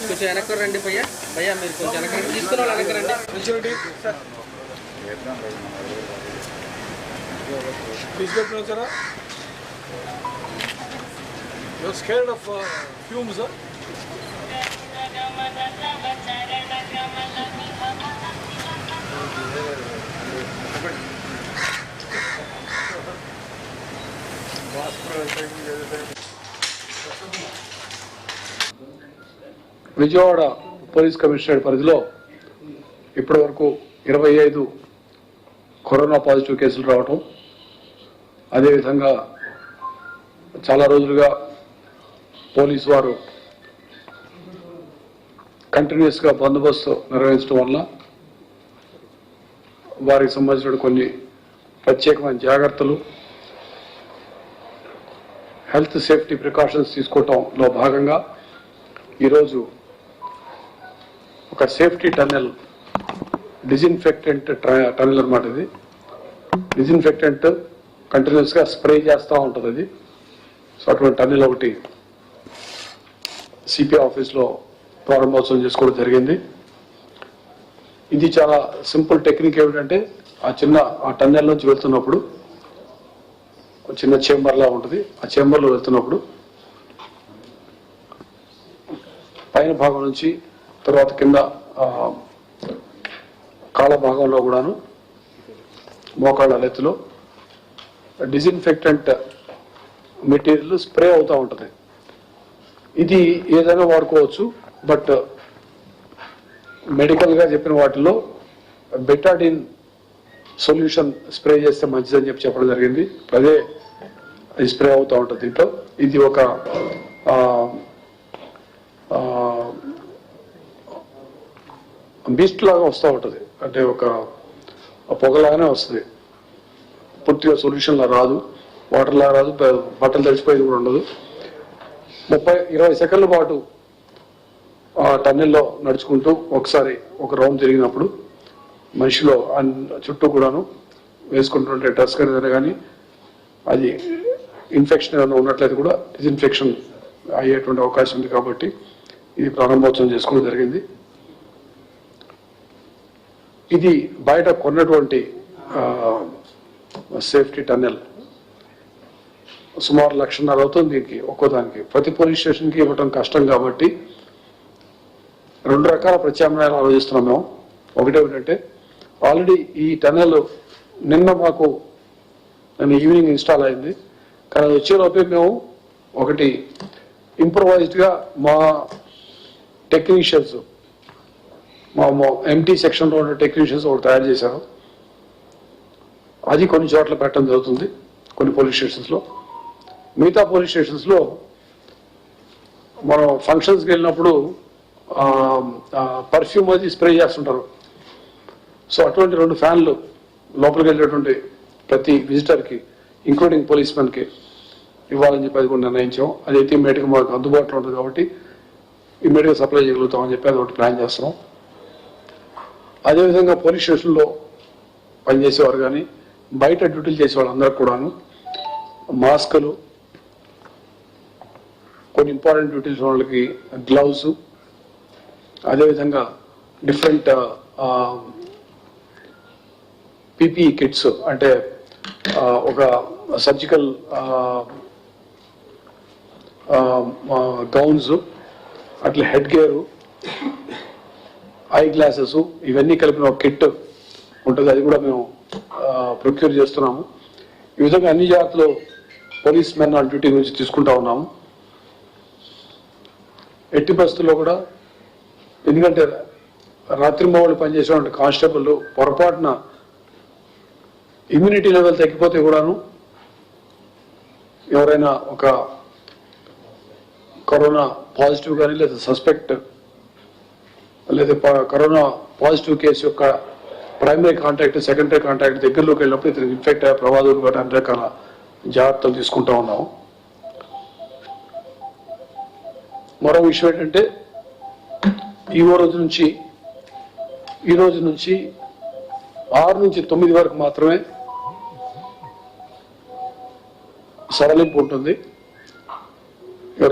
కొంచెం వెనక్కి రండి భయ్యా. భయ్యా మీరు కొంచెం వెనక్కి తీసుకున్న వాళ్ళు వెనక్కి రండి. తీసుకెళ్తున్నారా? You're scared of fumes, huh? Vijayawada police commissionerate పరిధిలో ఇప్పటి వరకు 25 కరోనా పాజిటివ్ కేసులు రావటం, అదేవిధంగా చాలా రోజులుగా పోలీసు వారు కంటిన్యూస్గా బందోబస్తు నిర్వహించడం వల్ల వారికి సంబంధించిన కొన్ని ప్రత్యేకమైన జాగ్రత్తలు, హెల్త్ సేఫ్టీ ప్రికాషన్స్ తీసుకోవటంలో భాగంగా ఈరోజు ఒక సేఫ్టీ టన్నెల్, డిజిన్ఫెక్టెంట్ టన్నెల్ అన్నమాట. ఇది డిజిన్ఫెక్టెంట్ కంటిన్యూస్గా స్ప్రే చేస్తూ ఉంటుంది అది. సో అటువంటి టన్నెల్ ఒకటి సిపి ఆఫీస్లో ప్రారంభోత్సవం చేసుకోవడం జరిగింది. ఇది చాలా సింపుల్ టెక్నిక్. ఏమిటంటే ఆ టన్నెల్ నుంచి వెళ్తున్నప్పుడు చిన్న చేంబర్లా ఉంటుంది. ఆ చేంబర్లో వెళ్తున్నప్పుడు పైన భాగం నుంచి తర్వాత కింద కాళ్ళ భాగంలో కూడాను మోకాళ్ళ ఎత్తులో డిజిన్ఫెక్టెంట్ మెటీరియల్ స్ప్రే అవుతూ ఉంటుంది. ఇది ఏదైనా వాడుకోవచ్చు, బట్ మెడికల్గా చెప్పిన వాటిలో బెటాడిన్ సొల్యూషన్ స్ప్రే చేస్తే మంచిదని చెప్పడం జరిగింది. అదే స్ప్రే అవుతూ ఉంటుంది దీంట్లో. ఇది ఒక బీస్ట్ లాగా వస్తూ ఉంటుంది, అంటే ఒక పొగలాగానే వస్తుంది. పూర్తిగా సొల్యూషన్లా రాదు, వాటర్లా రాదు, బట్టలు తడిచిపోయేది కూడా ఉండదు. 20 సెకండ్ల పాటు ఆ టన్నెల్లో నడుచుకుంటూ ఒకసారి ఒక రౌండ్ తిరిగినప్పుడు మనిషిలో చుట్టూ కూడాను వేసుకుంటుంటే డ్రెస్ కానీ అది ఇన్ఫెక్షన్ ఏమైనా ఉన్నట్లయితే కూడా డిజిన్ఫెక్షన్ అయ్యేటువంటి అవకాశం ఉంది. కాబట్టి ఇది ప్రారంభోత్సవం చేసుకోవడం జరిగింది. ఇది బయట కొన్నటువంటి సేఫ్టీ టన్నెల్ సుమారు 1,50,000 అవుతుంది దీనికి ఒక్కోదానికి. ప్రతి పోలీస్ స్టేషన్కి ఇవ్వటం కష్టం కాబట్టి 2 రకాల ప్రత్యామ్నాయాలు ఆలోచిస్తున్నాం మేము. ఒకటేమిటంటే, ఆల్రెడీ ఈ టన్నెల్ నిన్న ఈవినింగ్ ఇన్స్టాల్ అయింది, కానీ అది వచ్చేలోపే మేము ఒకటి ఇంప్రొవైజ్డ్గా మా టెక్నీషియన్స్, మా ఎంటీ సెక్షన్లో ఉన్న టెక్నీషియన్స్ ఒకటి తయారు చేశారు. అది కొన్ని చోట్ల పెట్టడం జరుగుతుంది, కొన్ని పోలీస్ స్టేషన్స్లో. మిగతా పోలీస్ స్టేషన్స్లో మనం ఫంక్షన్స్కి వెళ్ళినప్పుడు పర్ఫ్యూమ్ అది స్ప్రే చేస్తుంటారు. సో అటువంటి 2 ఫ్యాన్లు లోపలికి వెళ్ళేటువంటి ప్రతి విజిటర్కి, ఇంక్లూడింగ్ పోలీస్ మెన్కి ఇవ్వాలని చెప్పి అది కూడా నిర్ణయించాం. అదైతే ఇమ్మీడియట్గా మాకు అందుబాటులో ఉంటుంది కాబట్టి ఇమ్మీడియట్గా సప్లై చేయగలుగుతామని చెప్పి అది ఒకటి ప్లాన్ చేస్తున్నాం. అదేవిధంగా పోలీస్ స్టేషన్లో పనిచేసేవారు కానీ బయట డ్యూటీలు చేసే వాళ్ళందరికీ కూడాను మాస్కులు, కొన్ని ఇంపార్టెంట్ డ్యూటీస్ వాళ్ళకి గ్లౌస్, అదేవిధంగా డిఫరెంట్ పీపీఈ కిట్స్, అంటే ఒక సర్జికల్ గౌన్స్, అట్లా హెడ్ గేరు, ఐ గ్లాసెస్, ఇవన్నీ కలిపిన ఒక కిట్ ఉంటుంది. అది కూడా మేము ప్రొక్యూర్ చేస్తున్నాము. ఈ విధంగా అన్ని జాగ్రత్తలు పోలీస్ మెన్ ఆన్ డ్యూటీ గురించి తీసుకుంటా ఉన్నాము. ఎట్టి పరిస్థితుల్లో కూడా, ఎందుకంటే రాత్రింబవళ్ళు పనిచేసేటువంటి కానిస్టేబుల్ పొరపాటున ఇమ్యూనిటీ లెవెల్ తగ్గిపోతే కూడాను ఎవరైనా ఒక కరోనా పాజిటివ్ కానీ లేదా సస్పెక్ట్ లేదా కరోనా పాజిటివ్ కేసు యొక్క ప్రైమరీ కాంటాక్ట్ సెకండరీ కాంటాక్ట్ దగ్గరలోకి వెళ్ళినప్పుడు ఇతను ఇన్ఫెక్ట్ అయ్యే ప్రమాదం కూడా అన్ని రకాల జాగ్రత్తలు తీసుకుంటా ఉన్నాము. మరో విషయం ఏంటంటే ఈ రోజు నుంచి 6 నుంచి 9 వరకు మాత్రమే సరళింపు ఉంటుంది.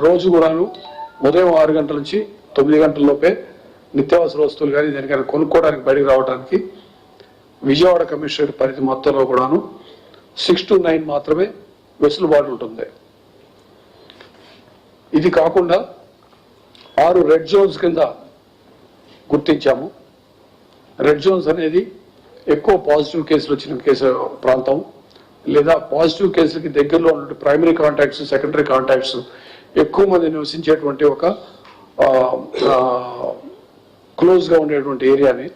రోజు కూడాను ఉదయం 6 గంటల నుంచి 9 గంటల లోపే నిత్యావసర వస్తువులు కానీ దేనికైనా కొనుక్కోవడానికి బయటకు రావడానికి విజయవాడ కమిషనరేట్ పరిధి మొత్తంలో కూడాను 6 to 9 మాత్రమే వెసులుబాటు ఉంటుంది. ఇది కాకుండా 6 రెడ్ జోన్స్ కింద గుర్తించాము. రెడ్ జోన్స్ అనేది ఎక్కువ పాజిటివ్ కేసులు వచ్చిన ప్రాంతం, లేదా పాజిటివ్ కేసులకి దగ్గరలో ఉన్న ప్రైమరీ కాంటాక్ట్స్ సెకండరీ కాంటాక్ట్స్ ఎక్కువ మంది నివసించేటువంటి ఒక క్లోజ్గా ఉండేటువంటి ఏరియాని,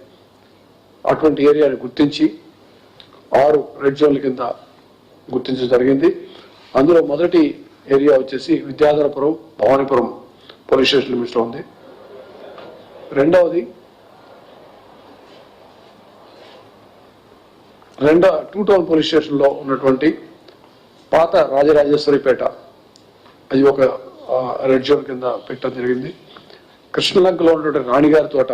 అటువంటి ఏరియాని గుర్తించి 6 రెడ్ జోన్ల కింద గుర్తించడం జరిగింది. అందులో మొదటి ఏరియా వచ్చేసి విద్యాధరపురం భవానీపురం పోలీస్ స్టేషన్ లిమిట్స్లో ఉంది. రెండవది 2 టౌన్ పోలీస్ స్టేషన్లో ఉన్నటువంటి పాత రాజరాజేశ్వరిపేట, అది ఒక రెడ్ జోన్ కింద పెట్టడం జరిగింది. కృష్ణలంకలో ఉన్నటువంటి రాణిగారి తోట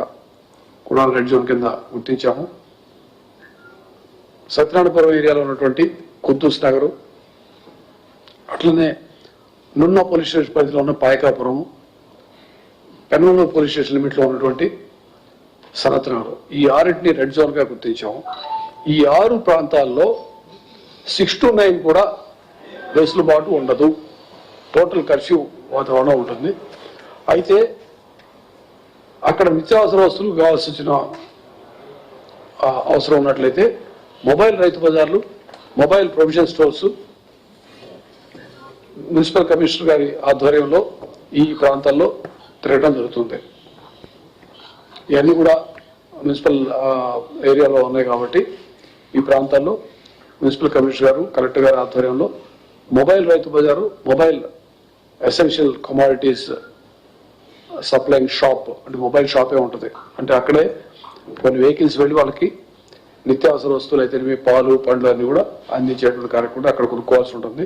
కూడా రెడ్ జోన్ కింద గుర్తించాము. సత్యనారాయణపురం ఏరియాలో ఉన్నటువంటి కుద్దూస్ నగరు, అట్లనే నున్న పోలీస్ స్టేషన్ పరిధిలో ఉన్న పాయకాపురము, పెన్నూరు పోలీస్ స్టేషన్ లిమిట్లో ఉన్నటువంటి సనత్ నగర్, ఈ 6 రెడ్ జోన్గా గుర్తించాము. ఈ 6 ప్రాంతాల్లో 6 to 9 కూడా వెసులుబాటు ఉండదు, టోటల్ కర్ఫ్యూ వాతావరణం ఉంటుంది. అయితే అక్కడ నిత్యావసర వస్తువులు కావాల్సిన అవసరం ఉన్నట్లయితే మొబైల్ రైతు బజార్లు, mobile provision stores municipal commissioner గారి ఆధ్వర్యంలో ఈ ప్రాంతాల్లో తిరగడం జరుగుతుంది. ఇవన్నీ కూడా మున్సిపల్ ఏరియాలో ఉన్నాయి కాబట్టి ఈ ప్రాంతాల్లో మున్సిపల్ కమిషనర్ గారు, కలెక్టర్ గారి ఆధ్వర్యంలో మొబైల్ రైతు బజారు, mobile essential commodities supplying shop, అంటే మొబైల్ షాపే ఉంటుంది. అంటే అక్కడే కొన్ని వెహికల్స్ వెళ్ళి వాళ్ళకి నిత్యావసర వస్తువులు అయితే పాలు పండ్లు అన్ని కూడా అందించేటువంటి కార్యక్రమం అక్కడ కొనుక్కోవాల్సి ఉంటుంది.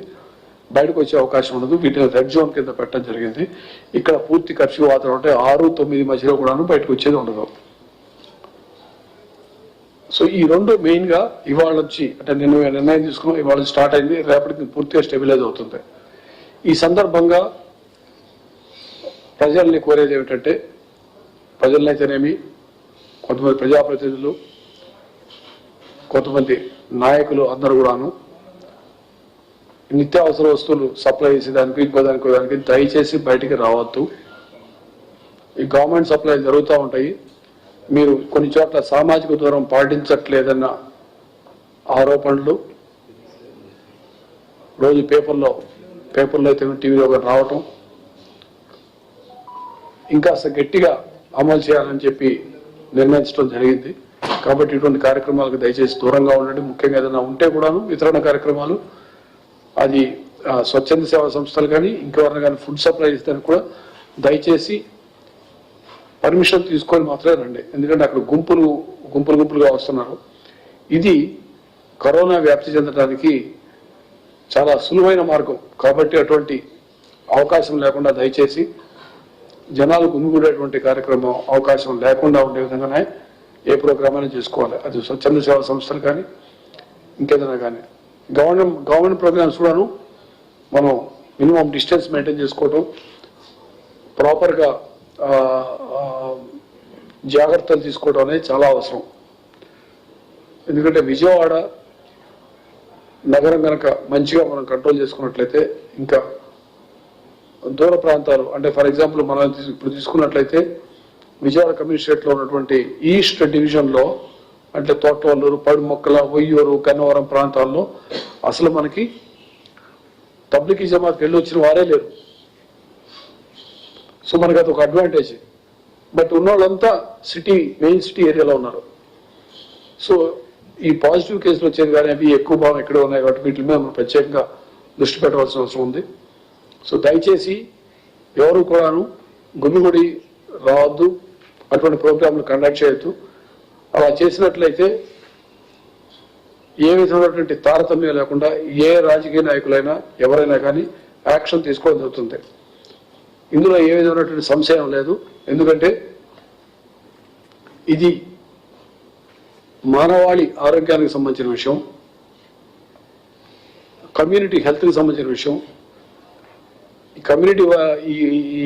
బయటకు వచ్చే అవకాశం ఉండదు. వీటిని రెడ్ జోన్ కింద పెట్టడం జరిగింది. ఇక్కడ పూర్తి కర్ఫ్యూ వాతావరణం అంటే 6-9 మధ్యలో కూడాను బయటకు వచ్చేది ఉండదు. సో ఈ 2 మెయిన్ గా ఇవాళ నుంచి, అంటే నేను నిర్ణయం తీసుకున్నాం, ఇవాళ స్టార్ట్ అయింది, రేపటికి పూర్తిగా స్టెబిలైజ్ అవుతుంది. ఈ సందర్భంగా ప్రజల్ని కోరేది ఏమిటంటే, ప్రజలనైతేనేమి, కొంతమంది ప్రజాప్రతినిధులు, కొంతమంది నాయకులు అందరూ కూడాను నిత్యావసర వస్తువులు సప్లై చేసేదానికి ఇంకోదానికి దయచేసి బయటికి రావద్దు. ఈ గవర్నమెంట్ సప్లై జరుగుతూ ఉంటాయి. మీరు కొన్ని చోట్ల సామాజిక దూరం పాటించట్లేదన్న ఆరోపణలు రోజు పేపర్లో అయితే టీవీలో రావటం, ఇంకా గట్టిగా అమలు చేయాలని చెప్పి నిర్ణయించడం జరిగింది. కాబట్టి ఇటువంటి కార్యక్రమాలకు దయచేసి దూరంగా ఉండండి. ముఖ్యంగా ఏదైనా ఉంటే కూడాను వితరణ కార్యక్రమాలు, అది స్వచ్ఛంద సేవా సంస్థలు కానీ ఇంకెవరైనా కానీ ఫుడ్ సప్లై చేసేదానికి కూడా దయచేసి పర్మిషన్ తీసుకొని మాత్రమే రండి. ఎందుకంటే అక్కడ గుంపులుగా వస్తున్నారు. ఇది కరోనా వ్యాప్తి చెందడానికి చాలా సులువైన మార్గం. కాబట్టి అటువంటి అవకాశం లేకుండా దయచేసి జనాలు గుమిగూడేటువంటి కార్యక్రమం అవకాశం లేకుండా ఉండే విధంగానే ఏ ప్రోగ్రామ్ అయినా చేసుకోవాలి. అది స్వచ్ఛంద సేవా సంస్థలు కానీ ఇంకేదైనా కానీ. గవర్నమెంట్ ప్రోగ్రామ్స్ కూడాను మనం మినిమం డిస్టెన్స్ మెయింటైన్ చేసుకోవటం, ప్రాపర్గా జాగ్రత్తలు తీసుకోవడం అనేది చాలా అవసరం. ఎందుకంటే విజయవాడ నగరం కనుక మంచిగా మనం కంట్రోల్ చేసుకున్నట్లయితే ఇంకా దూర ప్రాంతాలు, అంటే ఫర్ ఎగ్జాంపుల్ మనం ఇప్పుడు తీసుకున్నట్లయితే విజయవాడ కమిషనరేట్లో ఉన్నటువంటి ఈస్ట్ డివిజన్లో, అంటే తోటవల్లూరు, పడిమొక్కల, ఒయ్యూరు, కన్నవరం ప్రాంతాల్లో అసలు మనకి తబ్లిగీ జమాత్కి వెళ్ళి వచ్చిన వారే లేరు. సో మనకి అది ఒక అడ్వాంటేజ్. బట్ ఉన్న వాళ్ళంతా మెయిన్ సిటీ ఏరియాలో ఉన్నారు. సో ఈ పాజిటివ్ కేసులు వచ్చేది కానీ అవి ఎక్కువ భాగం ఎక్కడ ఉన్నాయి కాబట్టి వీటి మీద మనం ప్రత్యేకంగా దృష్టి పెట్టవలసిన అవసరం ఉంది. సో దయచేసి ఎవరు కూడాను గుమిగుడి రావద్దు, అటువంటి ప్రోగ్రాంలు కండక్ట్ చేయొద్దు. అలా చేసినట్లయితే ఏ విధమైనటువంటి తారతమ్యం లేకుండా ఏ రాజకీయ నాయకులైనా ఎవరైనా కానీ యాక్షన్ తీసుకోవడం జరుగుతుంది. ఇందులో ఏ విధమైనటువంటి సంశయం లేదు. ఎందుకంటే ఇది మానవాళి ఆరోగ్యానికి సంబంధించిన విషయం, కమ్యూనిటీ హెల్త్కి సంబంధించిన విషయం. ఈ కమ్యూనిటీ ఈ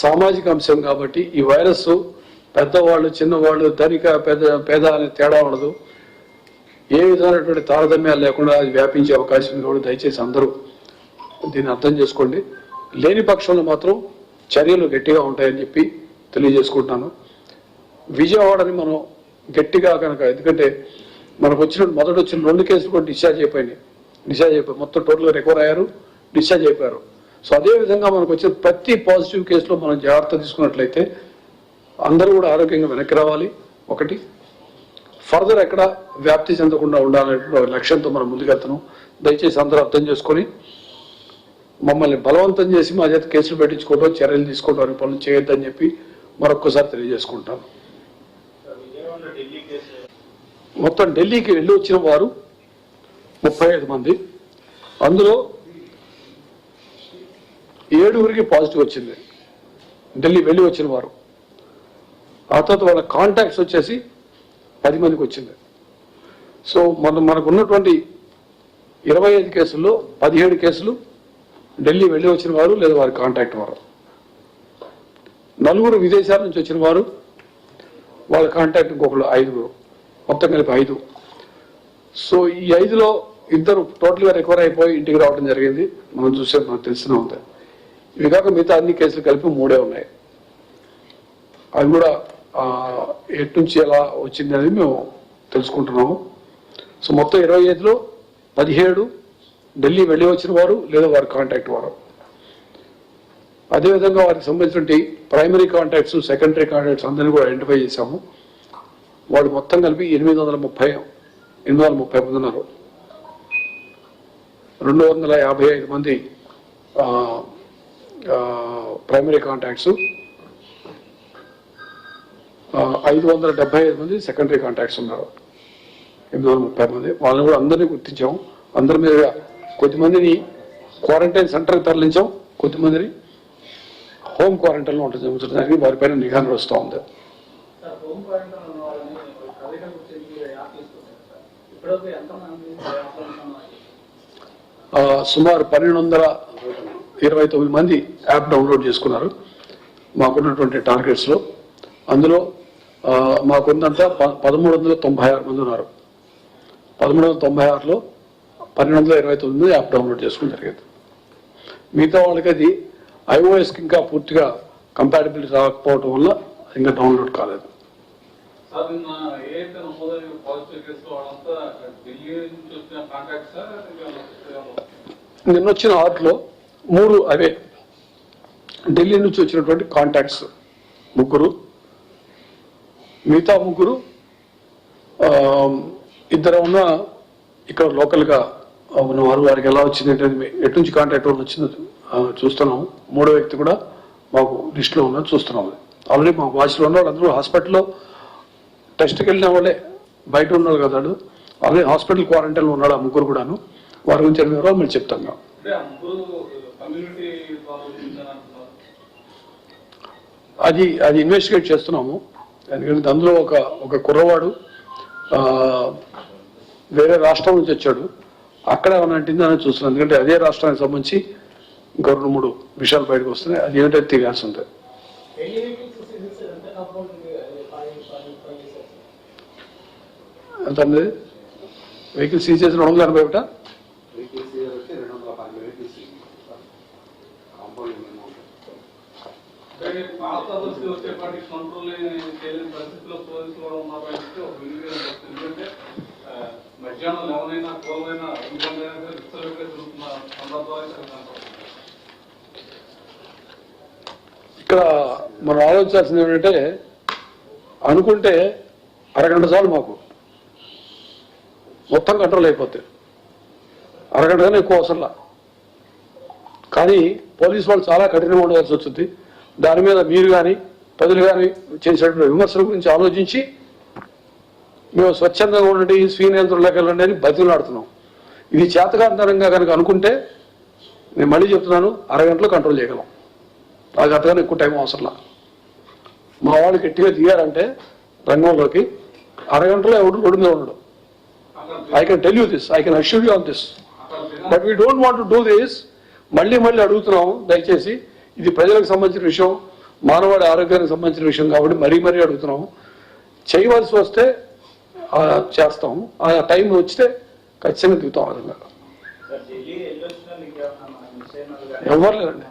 సామాజిక అంశం కాబట్టి ఈ వైరస్ పెద్దవాళ్ళు చిన్నవాళ్ళు ధనిక పేద అనే తేడా ఉండదు. ఏ విధమైనటువంటి తారతమ్యాలు లేకుండా అది వ్యాపించే అవకాశం ఉంది. కూడా దయచేసి అందరూ దీన్ని అర్థం చేసుకోండి. లేని పక్షంలో మాత్రం చర్యలు గట్టిగా ఉంటాయని చెప్పి తెలియజేసుకుంటున్నాను. విజయవాడని మనం గట్టిగా కనుక, ఎందుకంటే మనకు మొదట వచ్చిన 2 కేసులు కూడా డిశ్చార్జ్ అయిపోయి మొత్తం టోటల్గా రికవర్ అయ్యారు, డిశ్చార్జ్ అయిపోయారు. సో అదేవిధంగా మనకు వచ్చిన ప్రతి పాజిటివ్ కేసులో మనం జాగ్రత్త తీసుకున్నట్లయితే అందరూ కూడా ఆరోగ్యంగా వెనక్కి రావాలి. ఒకటి, ఫర్దర్ ఎక్కడ వ్యాప్తి చెందకుండా ఉండాలనే లక్ష్యంతో మనం ముందుకెళ్తున్నాం. దయచేసి అందరూ అర్థం చేసుకొని మమ్మల్ని బలవంతం చేసి మా చేత కేసులు పెట్టించుకోవడం, చర్యలు తీసుకోవడం అనే పనులు చేయొద్దని చెప్పి మరొక్కసారి తెలియజేసుకుంటాను. మొత్తం ఢిల్లీకి వెళ్ళి వచ్చిన వారు 35 మంది, అందులో 7 పాజిటివ్ వచ్చింది ఢిల్లీ వెళ్ళి వచ్చిన వారు. ఆ తర్వాత వాళ్ళ కాంటాక్ట్స్ వచ్చేసి 10 మందికి వచ్చింది. సో మనకు ఉన్నటువంటి 25 కేసుల్లో 17 కేసులు ఢిల్లీ వెళ్ళి వచ్చిన వారు లేదా వారి కాంటాక్ట్ వారు. 4 విదేశాల నుంచి వచ్చిన వారు, వాళ్ళ కాంటాక్ట్ ఇంకొకళ్ళు 5, మొత్తం కలిపి 5. సో ఈ 5లో 2 టోటల్గా రికవర్ అయిపోయి ఇంటికి రావడం జరిగింది. మనం చూసే మనకు తెలిసిన ఉంది. ఇవి కాక మిగతా అన్ని కేసులు కలిపి 3 ఉన్నాయి. అవి కూడా ఎటు నుంచి ఎలా వచ్చింది అనేది మేము తెలుసుకుంటున్నాము. సో మొత్తం 25లో 17 ఢిల్లీ వెళ్ళి వచ్చిన వారు లేదా వారి కాంటాక్ట్ వారు. అదేవిధంగా వారికి సంబంధించిన ప్రైమరీ కాంటాక్ట్స్, సెకండరీ కాంటాక్ట్స్ అందరినీ కూడా ఐడెంటిఫై చేశాము. వాళ్ళు మొత్తం కలిపి 830 మంది ఉన్నారు. 255 మంది ప్రైమరీ కాంటాక్ట్స్, 575 మంది సెకండరీ కాంటాక్ట్స్ ఉన్నారు. 830 మంది. వాళ్ళని కూడా అందరినీ గుర్తించాము. అందరి మీద కొద్దిమందిని క్వారంటైన్ సెంటర్కి తరలించాం, కొద్దిమందిని హోమ్ క్వారంటైన్లో ఉంటుంది. వారిపైన నిఘా నడుస్తూ ఉంది. సుమారు 1229 మంది యాప్ డౌన్లోడ్ చేసుకున్నారు మాకున్నటువంటి టార్గెట్స్లో. అందులో మాకున్నంతా 1396 మంది ఉన్నారు. 1396లో 1229 యాప్ డౌన్లోడ్ చేసుకుని జరిగింది. మిగతా వాళ్ళకి అది iOSకి ఇంకా పూర్తిగా కంపాటబిలిటీ రాకపోవడం వల్ల ఇంకా డౌన్లోడ్ కాలేదు. నిన్న వచ్చిన 6లో 3 అవే ఢిల్లీ నుంచి వచ్చినటువంటి కాంటాక్ట్స్ 3, మిగతా 3 2 ఉన్న ఇక్కడ లోకల్గా ఉన్నవారు. వారికి ఎలా వచ్చింది అంటే ఎటు నుంచి కాంటాక్ట్ వాళ్ళు వచ్చిందో చూస్తున్నాము. 3వ వ్యక్తి కూడా మాకు లిస్టులో ఉన్నది చూస్తున్నాము. ఆల్రెడీ మాకు వాచ్లో ఉన్న వాళ్ళు అందరూ హాస్పిటల్లో టెస్ట్కి వెళ్ళిన వాళ్ళే, బయట ఉన్నాడు కదా. ఆల్రెడీ హాస్పిటల్ క్వారంటైన్లో ఉన్నాడు ఆ 3 కూడాను. వారి గురించి అడిగిన వివరాలు మేము చెప్తాం. అది ఇన్వెస్టిగేట్ చేస్తున్నాము. ఎందుకంటే అందులో ఒక కుర్రవాడు వేరే రాష్ట్రం నుంచి వచ్చాడు. అక్కడ ఏమైనా అంటిందని చూస్తున్నాం. ఎందుకంటే అదే రాష్ట్రానికి సంబంధించి ఇంకా 2-3 విషయాలు బయటకు వస్తున్నాయి. అది ఏంటంటే తెలియాల్సి ఉంటుంది. ఎంత అన్నది వెహికల్ సీజ్ చేసిన 281 ఇక్కడ మనం ఆలోచించాల్సింది ఏంటంటే, అనుకుంటే అరగంట చాలు మాకు మొత్తం కంట్రోల్ అయిపోతాయి. అరగంట కానీ ఎక్కువ అవసరంలా. కానీ పోలీసు వాళ్ళు చాలా కఠినంగా ఉండవలసి వచ్చింది. దాని మీద మీరు కానీ ప్రజలు కానీ చేసేటువంటి విమర్శల గురించి ఆలోచించి మేము స్వచ్ఛందంగా ఉండండి, స్వీయ నియంత్రణలోకి వెళ్ళండి అని బతిలాడుతున్నాం. ఇది చేతకాంతరంగా కనుక అనుకుంటే నేను మళ్ళీ చెప్తున్నాను, అరగంటలో కంట్రోల్ చేయగలం. అది అంతగానే ఎక్కువ టైం అవసరంలా. మా వాళ్ళు గట్టిగా దిగారంటే రంగంలోకి అరగంటలో ఎవడు రోడ్డు మీద ఉండడు. I can tell you this, I can assure you on this. But we don't want to do this. మళ్ళీ అడుగుతున్నాం, దయచేసి ఇది ప్రజలకు సంబంధించిన విషయం, మానవాడి ఆరోగ్యానికి సంబంధించిన విషయం కాబట్టి మరీ అడుగుతున్నాం. చేయవలసి వస్తే చేస్తాం, ఆ టైం వచ్చితే ఖచ్చితంగా దిగుతాం. ఆ విధంగా ఎవరు లేరండి,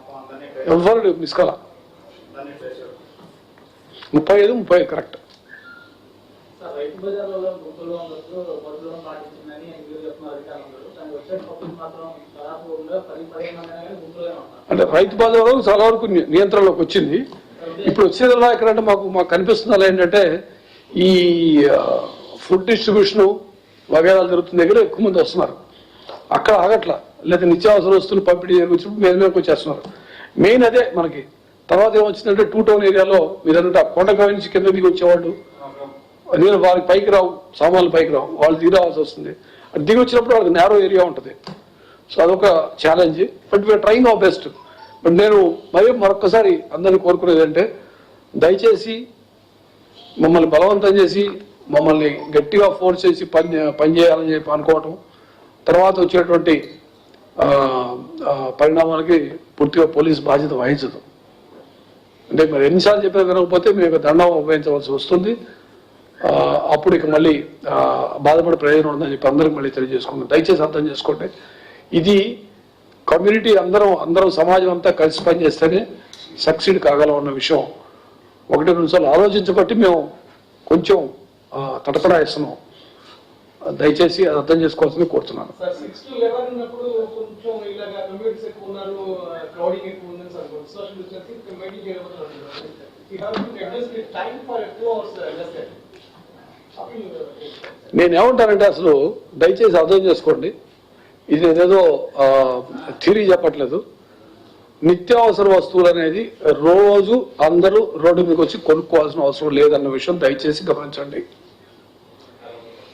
ఎవరు మిస్ కాల. 35 కరెక్ట్. అంటే రైతు బజారు చాలా వరకు నియంత్రణలోకి వచ్చింది. ఇప్పుడు వచ్చేదల్లా ఎక్కడంటే మాకు కనిపిస్తుంది ఏంటంటే ఈ ఫుడ్ డిస్ట్రిబ్యూషన్ వగేరాలు జరుగుతున్న దగ్గర ఎక్కువ మంది వస్తున్నారు. అక్కడ ఆగట్లా, లేదా నిత్యావసర వస్తువులు పంపిణీ వచ్చినప్పుడు మీదకి వచ్చేస్తున్నారు. మెయిన్ అదే మనకి. తర్వాత ఏమొచ్చిందంటే 2 టౌన్ ఏరియాలో మీరంటే కొండకాయ నుంచి కింద దిగి వచ్చేవాళ్ళు, నేను వాళ్ళకి పైకి రావు, సామాన్లు పైకి రావు, వాళ్ళు దిగి రావాల్సి వస్తుంది. అది దిగి వచ్చినప్పుడు వాళ్ళకి నేరో ఏరియా ఉంటుంది. సో అదొక challenge. But we're trying our best. But నేను మరొక్కసారి అందరినీ కోరుకునేది అంటే, దయచేసి మమ్మల్ని బలవంతం చేసి మమ్మల్ని గట్టిగా ఫోర్స్ చేసి పని చేయాలని చెప్పి అనుకోవటం, తర్వాత వచ్చేటువంటి పరిణామాలకి పూర్తిగా పోలీసు బాధ్యత వహించదు. అంటే మరి ఎన్నిసార్లు చెప్పినా వినకపోతే మేము దండం ఉపయోగించవలసి వస్తుంది. అప్పుడు ఇక మళ్ళీ బాధపడే ప్రయోజనం ఉందని చెప్పి అందరికి మళ్ళీ తెలియజేసుకుంటాం. దయచేసి అర్థం చేసుకోండి, ఇది కమ్యూనిటీ అందరం సమాజం అంతా కలిసి పనిచేస్తేనే సక్సీడ్ కాగలం అన్న విషయం 1-2 సార్లు ఆలోచించబట్టి మేము కొంచెం తటపడాయిస్తున్నాం. దయచేసి అది అర్థం చేసుకోవాల్సింది కోరుతున్నాను. నేనేమంటానంటే అసలు దయచేసి అర్థం చేసుకోండి, ఇది నేనేదో థియరీ చెప్పట్లేదు. నిత్యావసర వస్తువులు అనేది రోజు అందరూ రోడ్డు మీదకి వచ్చి కొనుక్కోవాల్సిన అవసరం లేదన్న విషయం దయచేసి గమనించండి.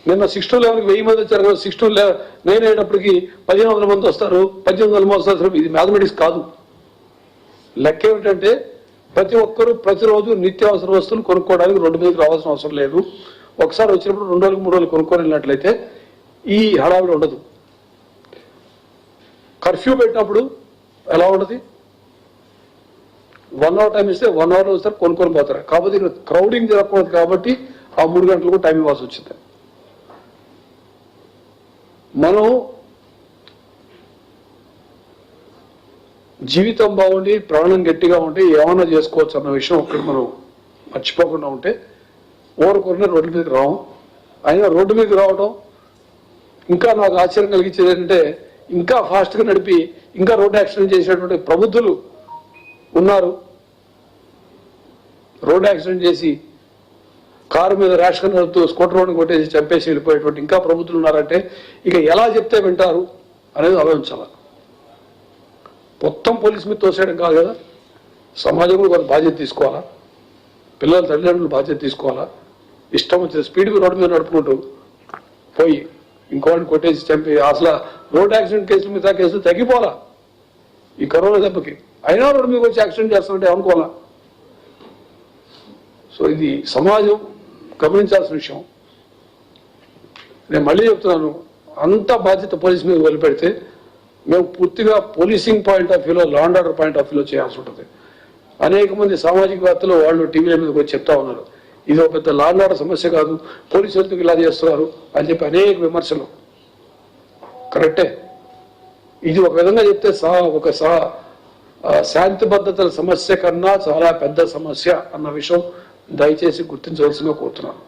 నిన్న 6-11కి 1000 మంది వచ్చారు కదా. 6-11 9 అయ్యేటప్పటికి 1500 మంది వస్తారు, 1800 మంది వస్తారు. ఇది మ్యాథమెటిక్స్ కాదు. లెక్క ఏమిటంటే ప్రతి ఒక్కరూ ప్రతిరోజు నిత్యావసర వస్తువులు కొనుక్కోవడానికి రోడ్డు మీదకి రావాల్సిన అవసరం లేదు. ఒకసారి వచ్చినప్పుడు 2 రోజులకు 3 రోజులు కొనుక్కొని వెళ్ళినట్లయితే ఈ హడావిడి ఉండదు. కర్ఫ్యూ పెట్టినప్పుడు ఎలా ఉంటుంది? 1 అవర్ టైం ఇస్తే 1 అవర్లో వస్తారు, కొనుక్కొని పోతారు. కాకపోతే ఇక్కడ క్రౌడింగ్ జరగకూడదు కాబట్టి ఆ 3 గంటలకు టైం ఇవ్వాల్సి వచ్చింది. మనం జీవితం బాగుండి ప్రాణం గట్టిగా ఉండి ఏమన్నా చేసుకోవచ్చు అన్న విషయం ఒక్కటి మనం మర్చిపోకుండా ఉంటే ఓరుకొరిన రోడ్డు మీదకి రావు. అయినా రోడ్డు మీదకి రావడం ఇంకా నాకు ఆశ్చర్యం కలిగించేది ఏంటంటే, ఇంకా ఫాస్ట్గా నడిపి ఇంకా రోడ్డు యాక్సిడెంట్ చేసేటువంటి ప్రబుద్ధులు ఉన్నారు. రోడ్డు యాక్సిడెంట్ చేసి కారు మీద ర్యాష్ గా నడుపుతూ స్కూటర్ రోడ్డు కొట్టేసి చంపేసి వెళ్ళిపోయేటువంటి ఇంకా ప్రభుత్వాలు ఉన్నారంటే ఇక ఎలా చెప్తే వింటారు అనేది ఆలోచించాలి. మొత్తం పోలీసు మీద తోసేయడం కాదు కదా, సమాజం కూడా కొంత బాధ్యత తీసుకోవాలా, పిల్లల తల్లిదండ్రులు బాధ్యత తీసుకోవాలా. ఇష్టం వచ్చిన స్పీడ్ రోడ్డు మీద నడుపుకుంటూ పోయి ఇంకోటిని కొట్టేసి చంపి అసలు రోడ్ యాక్సిడెంట్ కేసులు మిగతా కేసులు తగ్గిపోవాలా ఈ కరోనా దెబ్బకి. అయినా రోడ్డు మీద వచ్చి యాక్సిడెంట్ చేస్తామంటే అనుకోవాలా. సో ఇది సమాజం గమనించాల్సిన విషయం. నేను మళ్ళీ చెప్తున్నాను, అంత బాధ్యత పోలీసు మీద వదిలిపెడితే మేము పూర్తిగా పోలీసింగ్ పాయింట్ ఆఫ్ వ్యూలో, law and order point of వ్యూలో చేయాల్సి ఉంటుంది. అనేక మంది సామాజికవేత్తలు వాళ్ళు టీవీల మీదకి వచ్చి చెప్తా ఉన్నారు, ఇది ఒక పెద్ద లా అండ్ ఆర్డర్ సమస్య కాదు, పోలీసులతో ఇలా చేస్తున్నారు అని చెప్పి అనేక విమర్శలు. కరెక్టే, ఇది ఒక విధంగా చెప్తే శాంతి భద్రతల సమస్య కన్నా చాలా పెద్ద సమస్య అన్న విషయం దయచేసి గుర్తించవలసిందిగా కోరుతున్నాను.